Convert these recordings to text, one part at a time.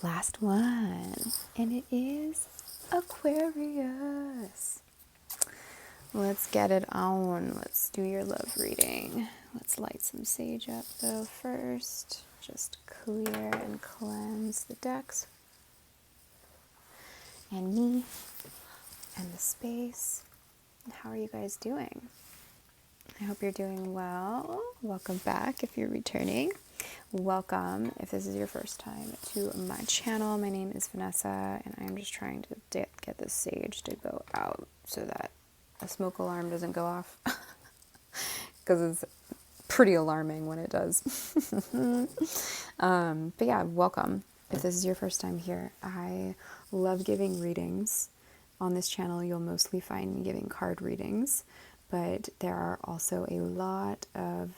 Last one, and it is Aquarius. Let's get it on. Let's do your love reading. Let's light some sage up though first. Just clear and cleanse the decks and me and the space. How are you guys doing? I hope you're doing well. Welcome back if you're returning. Welcome if this is your first time to my channel. My name is Vanessa and I'm just trying to get the sage to go out so that a smoke alarm doesn't go off because it's pretty alarming when it does. But yeah, welcome if this is your first time here. I love giving readings. On this channel you'll mostly find me giving card readings, but there are also a lot of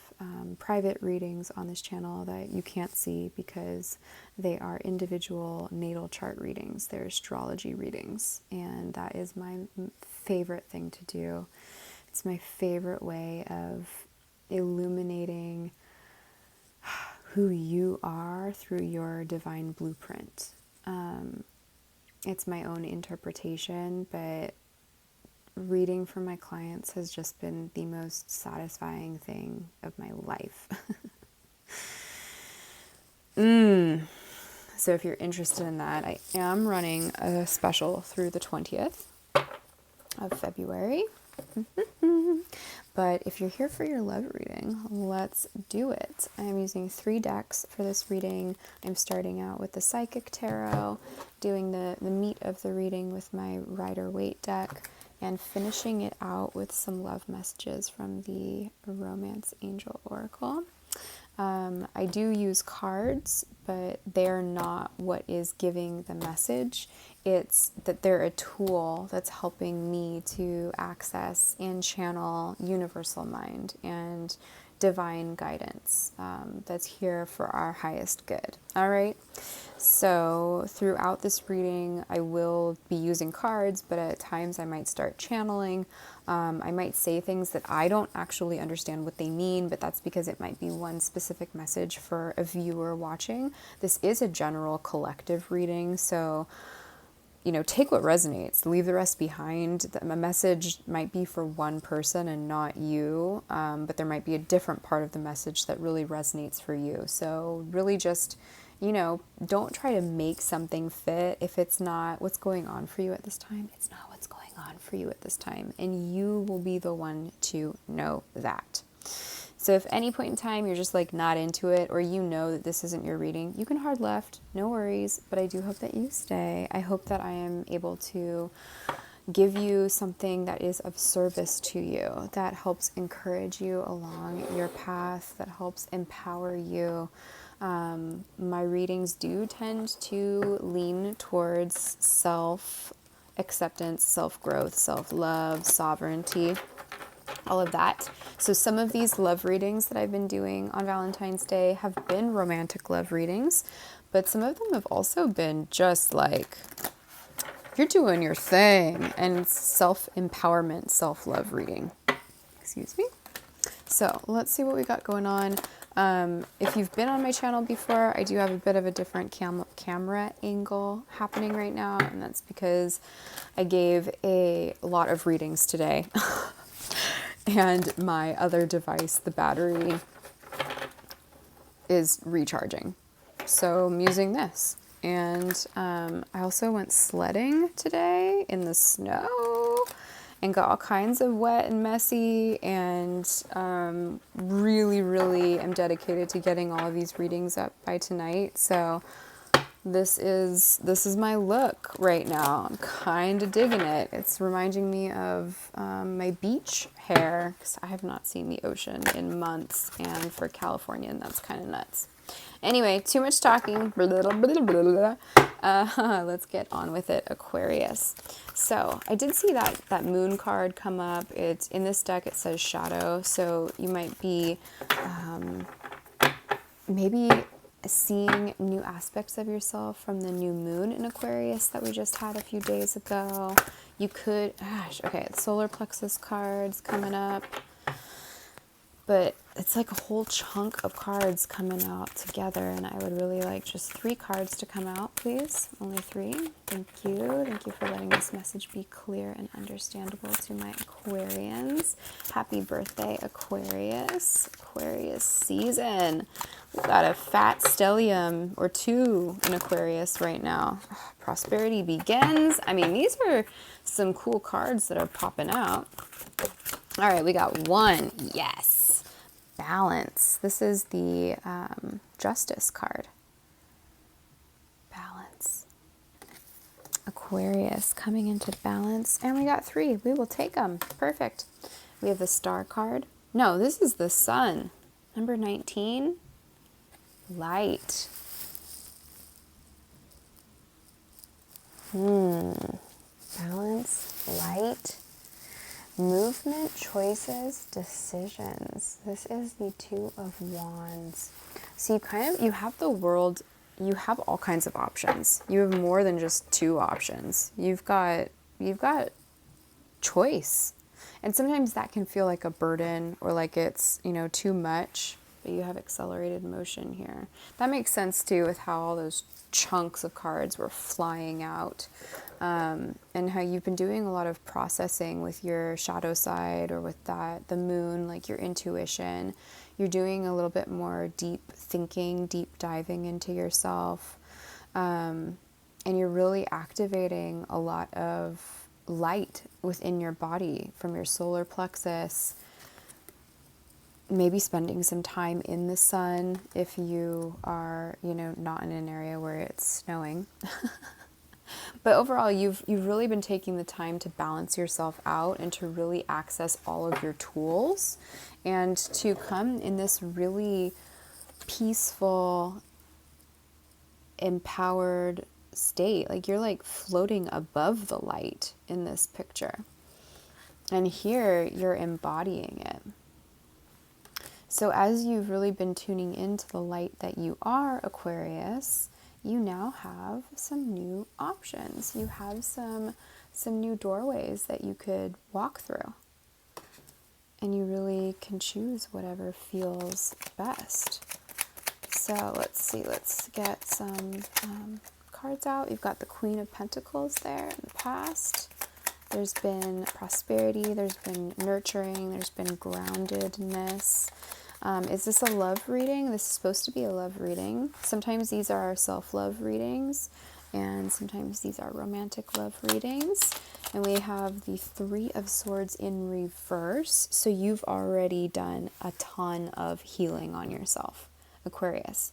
private readings on this channel that you can't see because they are individual natal chart readings. They're astrology readings, and that is my favorite thing to do. It's my favorite way of illuminating who you are through your divine blueprint. It's my own interpretation, but reading for my clients has just been the most satisfying thing of my life. So if you're interested in that, I am running a special through the 20th of February. But if you're here for your love reading, let's do it. I'm using 3 decks for this reading. I'm starting out with the Psychic Tarot, doing the meat of the reading with my Rider-Waite deck, and finishing it out with some love messages from the Romance Angel Oracle. I do use cards, but they're not what is giving the message. It's that they're a tool that's helping me to access and channel universal mind and divine guidance that's here for our highest good. All right. So throughout this reading, I will be using cards, but at times I might start channeling. I might say things that I don't actually understand what they mean, but that's because it might be one specific message for a viewer watching. This is a general collective reading, so take what resonates, leave the rest behind. A message might be for one person and not you, but there might be a different part of the message that really resonates for you. So really just, don't try to make something fit if it's not what's going on for you at this time. It's not what's going on for you at this time, and you will be the one to know that. So if any point in time you're just like not into it, or that this isn't your reading, you can hard left, no worries, but I do hope that you stay. I hope that I am able to give you something that is of service to you, that helps encourage you along your path, that helps empower you. My readings do tend to lean towards self-acceptance, self-growth, self-love, sovereignty, all of that. So some of these love readings that I've been doing on Valentine's Day have been romantic love readings, but some of them have also been just like, you're doing your thing, and self-empowerment, self-love reading. Excuse me. So let's see what we got going on. If you've been on my channel before, I do have a bit of a different camera angle happening right now, and that's because I gave a lot of readings today. And my other device, the battery, is recharging. So I'm using this. And I also went sledding today in the snow and got all kinds of wet and messy, and really, really am dedicated to getting all of these readings up by tonight. So this is my look right now. I'm kind of digging it. It's reminding me of my beach hair, because I have not seen the ocean in months, and for Californian, that's kind of nuts. Anyway, too much talking. Let's get on with it, Aquarius. So I did see that moon card come up. It's in this deck. It says shadow, so you might be maybe seeing new aspects of yourself from the new moon in Aquarius that we just had a few days ago. You could, okay, solar plexus cards coming up. But it's like a whole chunk of cards coming out together, and I would really like just 3 cards to come out, please. Only 3. Thank you. Thank you for letting this message be clear and understandable to my Aquarians. Happy birthday, Aquarius. Aquarius season. We've got a fat stellium or 2 in Aquarius right now. Prosperity begins. I mean, these are some cool cards that are popping out. All right, we got 1. Yes. Balance. This is the Justice card. Balance. Aquarius coming into balance. And we got 3. We will take them. Perfect. We have the Star card. No, this is the Sun. Number 19. Light. Balance. Light. Movement, choices, decisions. This is the 2 of Wands. So you have the world, you have all kinds of options. You have more than just 2 options. You've got choice. And sometimes that can feel like a burden or like it's, too much, but you have accelerated motion here. That makes sense too with how all those chunks of cards were flying out. And how you've been doing a lot of processing with your shadow side or with the moon, like your intuition. You're doing a little bit more deep thinking, deep diving into yourself. And you're really activating a lot of light within your body from your solar plexus. Maybe spending some time in the sun if you are, not in an area where it's snowing. But overall, you've really been taking the time to balance yourself out and to really access all of your tools and to come in this really peaceful, empowered state. Like you're like floating above the light in this picture. And here you're embodying it. So as you've really been tuning into the light that you are, Aquarius, you now have some new options. You have some new doorways that you could walk through. And you really can choose whatever feels best. So let's see, let's get some cards out. You've got the Queen of Pentacles there in the past. There's been prosperity, there's been nurturing, there's been groundedness. Is this a love reading? This is supposed to be a love reading. Sometimes these are our self-love readings, and sometimes these are romantic love readings. And we have the 3 of Swords in reverse. So you've already done a ton of healing on yourself, Aquarius.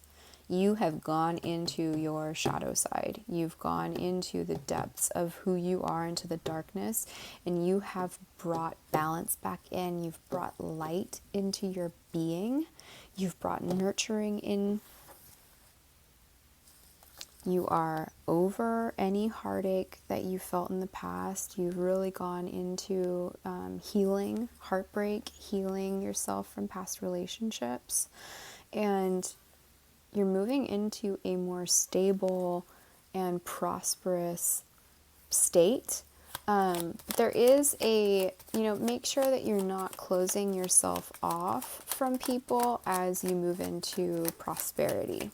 You have gone into your shadow side. You've gone into the depths of who you are, into the darkness, and you have brought balance back in. You've brought light into your being. You've brought nurturing in. You are over any heartache that you felt in the past. You've really gone into healing, heartbreak, healing yourself from past relationships. And you're moving into a more stable and prosperous state. There is make sure that you're not closing yourself off from people as you move into prosperity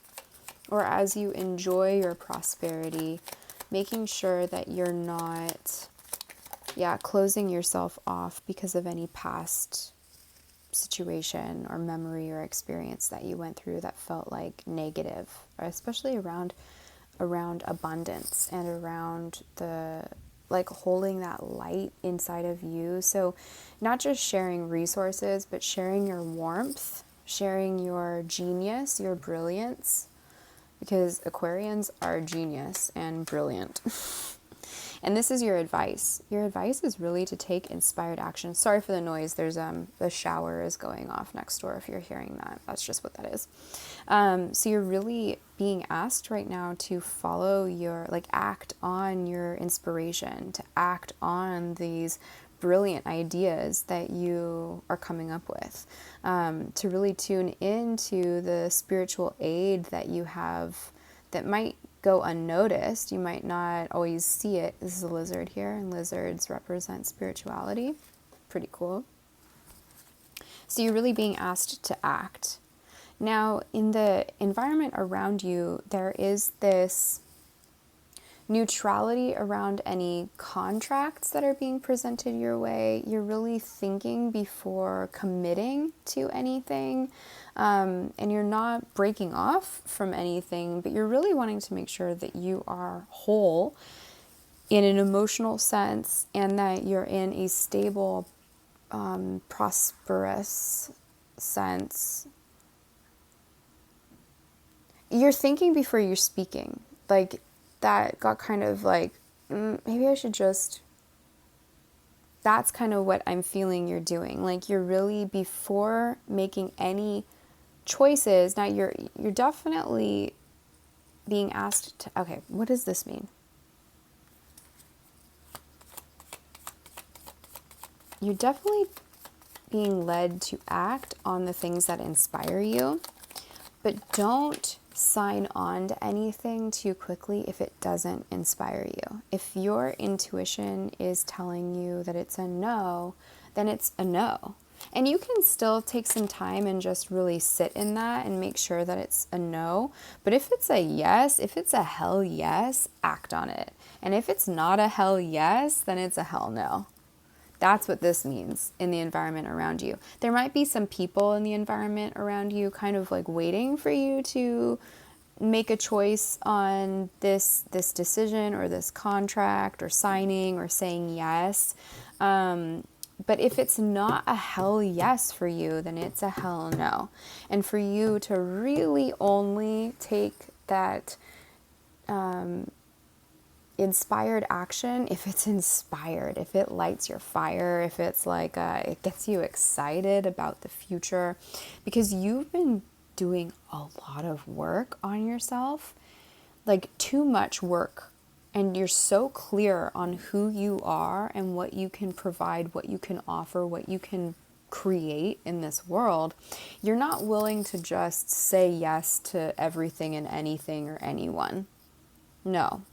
or as you enjoy your prosperity, making sure that you're not, closing yourself off because of any past situation or memory or experience that you went through that felt like negative, especially around abundance and around the holding that light inside of you. So not just sharing resources, but sharing your warmth, sharing your genius, your brilliance, because Aquarians are genius and brilliant. And this is your advice. Your advice is really to take inspired action. Sorry for the noise. There's the shower is going off next door if you're hearing that. That's just what that is. So you're really being asked right now to follow your, act on your inspiration, to act on these brilliant ideas that you are coming up with, to really tune into the spiritual aid that you have that might go unnoticed. You might not always see it. This is a lizard here, and lizards represent spirituality. Pretty cool. So you're really being asked to act. Now, in the environment around you, there is this neutrality around any contracts that are being presented your way. You're really thinking before committing to anything, and you're not breaking off from anything, but you're really wanting to make sure that you are whole in an emotional sense and that you're in a stable, prosperous sense. You're thinking before you're speaking. Like, that got kind of like, maybe I should just, that's kind of what I'm feeling you're doing. Like, you're really, before making any choices, now you're definitely being asked to, okay, what does this mean? You're definitely being led to act on the things that inspire you, but don't sign on to anything too quickly if it doesn't inspire you. If your intuition is telling you that it's a no, then it's a no. And you can still take some time and just really sit in that and make sure that it's a no. But if it's a yes, if it's a hell yes, act on it. And if it's not a hell yes, then it's a hell no. That's what this means in the environment around you. There might be some people in the environment around you kind of like waiting for you to make a choice on this decision or this contract or signing or saying yes. But if it's not a hell yes for you, then it's a hell no. And for you to really only take that inspired action if it's inspired, if it lights your fire, if it's like it gets you excited about the future, because you've been doing a lot of work on yourself, like too much work, and you're so clear on who you are and what you can provide, what you can offer, what you can create in this world. You're not willing to just say yes to everything and anything or anyone. No.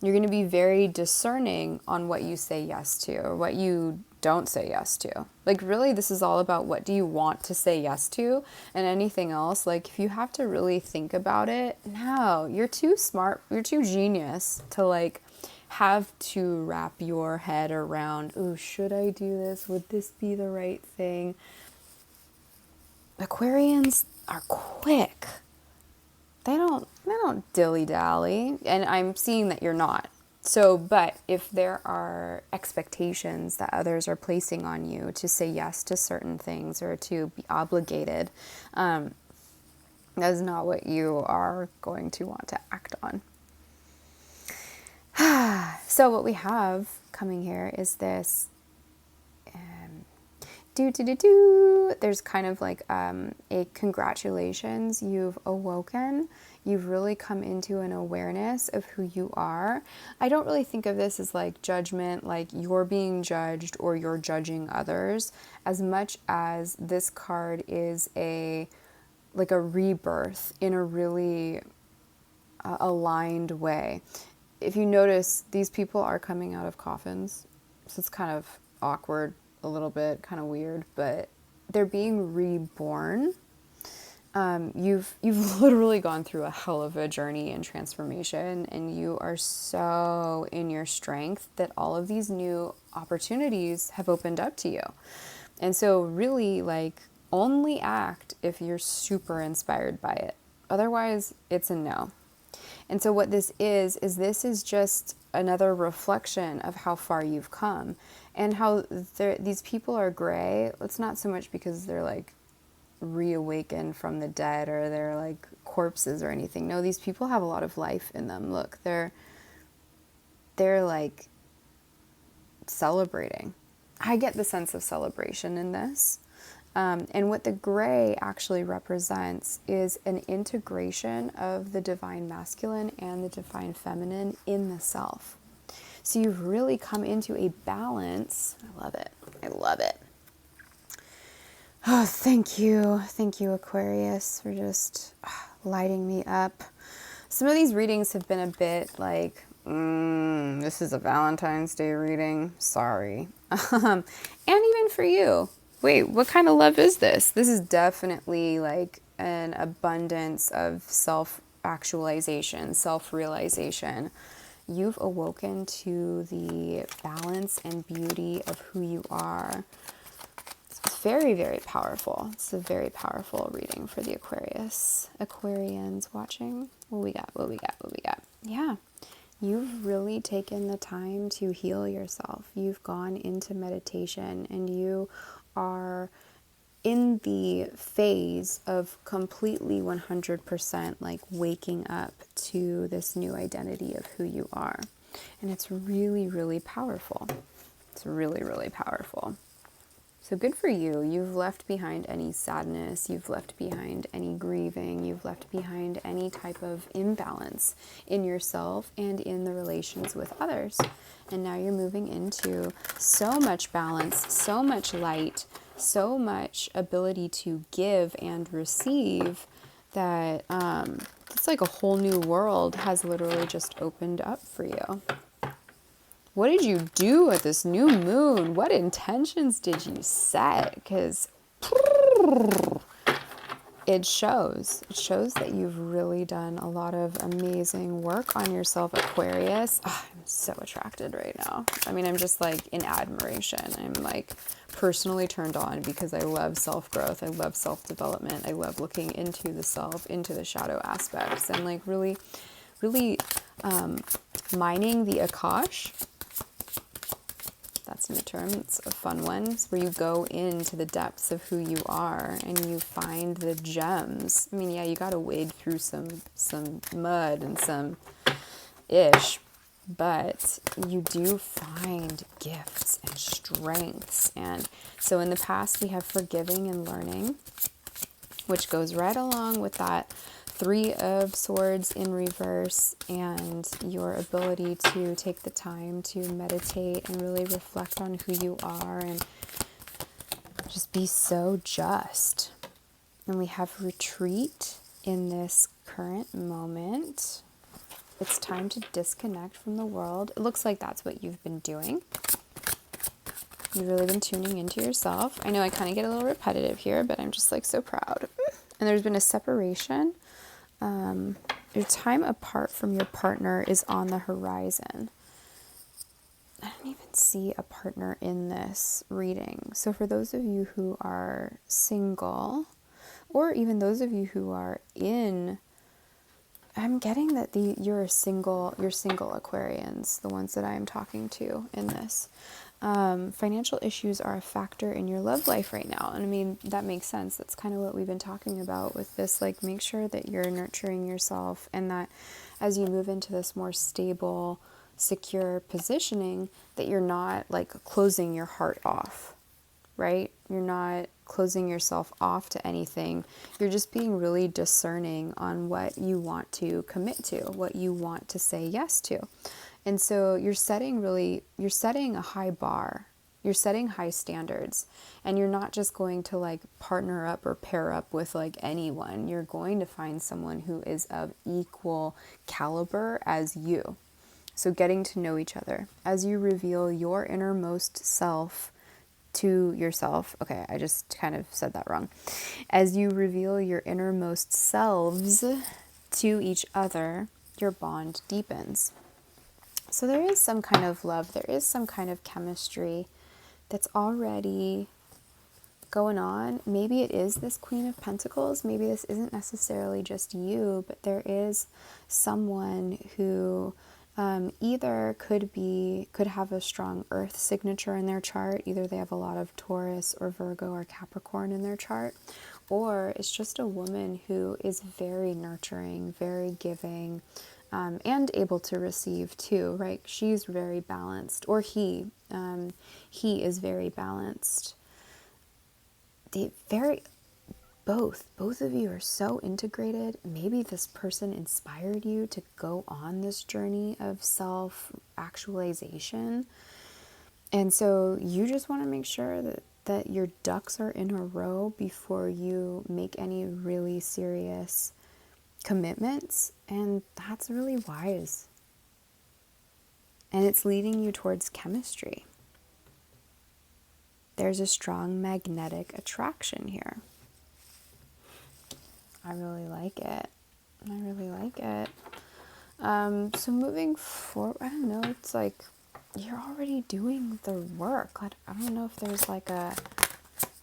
You're going to be very discerning on what you say yes to or what you don't say yes to. Like, really, this is all about what do you want to say yes to, and anything else, like, if you have to really think about it, no, you're too smart, you're too genius to, like, have to wrap your head around, oh, should I do this? Would this be the right thing? Aquarians are quick. They don't dilly-dally, and I'm seeing that you're not. So, but if there are expectations that others are placing on you to say yes to certain things or to be obligated, that is not what you are going to want to act on. So what we have coming here is this there's kind of like a congratulations, you've awoken, you've really come into an awareness of who you are. I don't really think of this as like judgment, like you're being judged or you're judging others, as much as this card is a rebirth in a really aligned way. If you notice, these people are coming out of coffins, so it's kind of awkward, a little bit kind of weird, but they're being reborn. You've literally gone through a hell of a journey and transformation, and you are so in your strength that all of these new opportunities have opened up to you. And so really, like, only act if you're super inspired by it. Otherwise, it's a no. And so what this is this is just another reflection of how far you've come and how these people are gray. It's not so much because they're like reawakened from the dead or they're like corpses or anything. No, these people have a lot of life in them. Look, they're like celebrating. I get the sense of celebration in this. And what the gray actually represents is an integration of the divine masculine and the divine feminine in the self. So you've really come into a balance. I love it. I love it. Oh, thank you. Thank you, Aquarius, for just lighting me up. Some of these readings have been a bit like, this is a Valentine's Day reading. Sorry. And even for you. wait, what kind of love is this? This is definitely like an abundance of self-actualization, self-realization. You've awoken to the balance and beauty of who you are. It's very, very powerful. It's a very powerful reading for the Aquarians watching. What we got? What we got? What we got? Yeah. You've really taken the time to heal yourself. You've gone into meditation and you are in the phase of completely 100% like waking up to this new identity of who you are. And it's really, really powerful. It's really, really powerful. So good for you. You've left behind any sadness. You've left behind any grieving. You've left behind any type of imbalance in yourself and in the relations with others. And now you're moving into so much balance, so much light, so much ability to give and receive that it's like a whole new world has literally just opened up for you. What did you do at this new moon? What intentions did you set? Because it shows. It shows that you've really done a lot of amazing work on yourself, Aquarius. Oh, I'm so attracted right now. I mean, I'm just like in admiration. I'm like personally turned on because I love self-growth. I love self-development. I love looking into the self, into the shadow aspects, and like really, really mining the Akash. That's a new term. It's a fun one. It's where you go into the depths of who you are and you find the gems. I mean, yeah, you got to wade through some mud and some ish, but you do find gifts and strengths. And so in the past, we have forgiving and learning, which goes right along with that Three of Swords in reverse and your ability to take the time to meditate and really reflect on who you are and just be so just. And we have retreat in this current moment. It's time to disconnect from the world. It looks like that's what you've been doing. You've really been tuning into yourself. I know I kind of get a little repetitive here, but I'm just like so proud. And there's been a separation. Your time apart from your partner is on the horizon. I don't even see a partner in this reading. So for those of you who are single, or even those of you who are in, I'm getting that you're single Aquarians, the ones that I am talking to in this. Financial issues are a factor in your love life right now. And I mean, that makes sense. That's kind of what we've been talking about with this, like make sure that you're nurturing yourself and that as you move into this more stable, secure positioning, that you're not like closing your heart off, right? You're not closing yourself off to anything. You're just being really discerning on what you want to commit to, what you want to say yes to. And so you're setting a high bar. You're setting high standards. And you're not just going to like partner up or pair up with like anyone. You're going to find someone who is of equal caliber as you. So getting to know each other as you reveal your innermost self to yourself. Okay, I just kind of said that wrong. As you reveal your innermost selves to each other, your bond deepens. So there is some kind of love, there is some kind of chemistry that's already going on. Maybe it is this Queen of Pentacles. Maybe this isn't necessarily just you, but there is someone who either could have a strong Earth signature in their chart. Either they have a lot of Taurus or Virgo or Capricorn in their chart, or it's just a woman who is very nurturing, very giving, and able to receive too, right? She's very balanced, or he is very balanced. Both of you are so integrated. Maybe this person inspired you to go on this journey of self-actualization. And so you just want to make sure that your ducks are in a row before you make any really serious commitments, and that's really wise. And it's leading you towards chemistry. there's a strong magnetic attraction here. I really like it. I really like it. So moving forward, I don't know, it's like you're already doing the work. I don't know if there's like a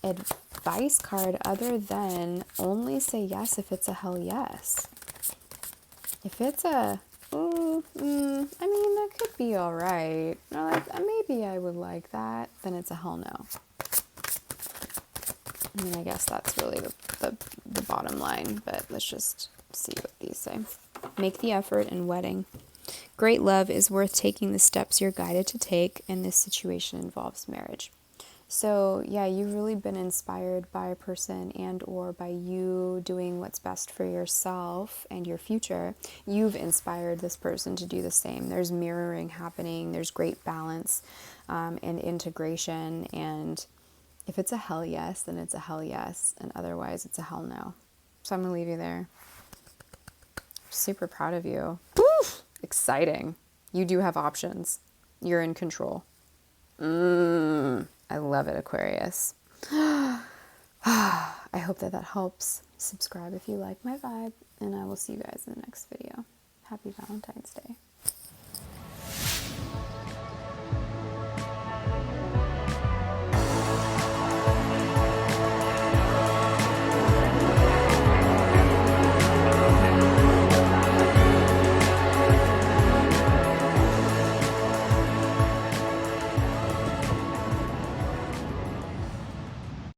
advice card other than only say yes if it's a hell yes. If it's a, I mean, that could be all right. Or like, maybe I would like that, then it's a hell no. I mean, I guess that's really the bottom line, but let's just see what these say. Make the effort in wedding. Great love is worth taking the steps you're guided to take, and this situation involves marriage. So yeah, you've really been inspired by a person and or by you doing what's best for yourself and your future. You've inspired this person to do the same. There's mirroring happening. There's great balance and integration. And if it's a hell yes, then it's a hell yes. And otherwise, it's a hell no. So I'm going to leave you there. Super proud of you. Woo! Exciting. You do have options. You're in control. I love it, Aquarius. I hope that helps. Subscribe if you like my vibe, and I will see you guys in the next video. Happy Valentine's Day.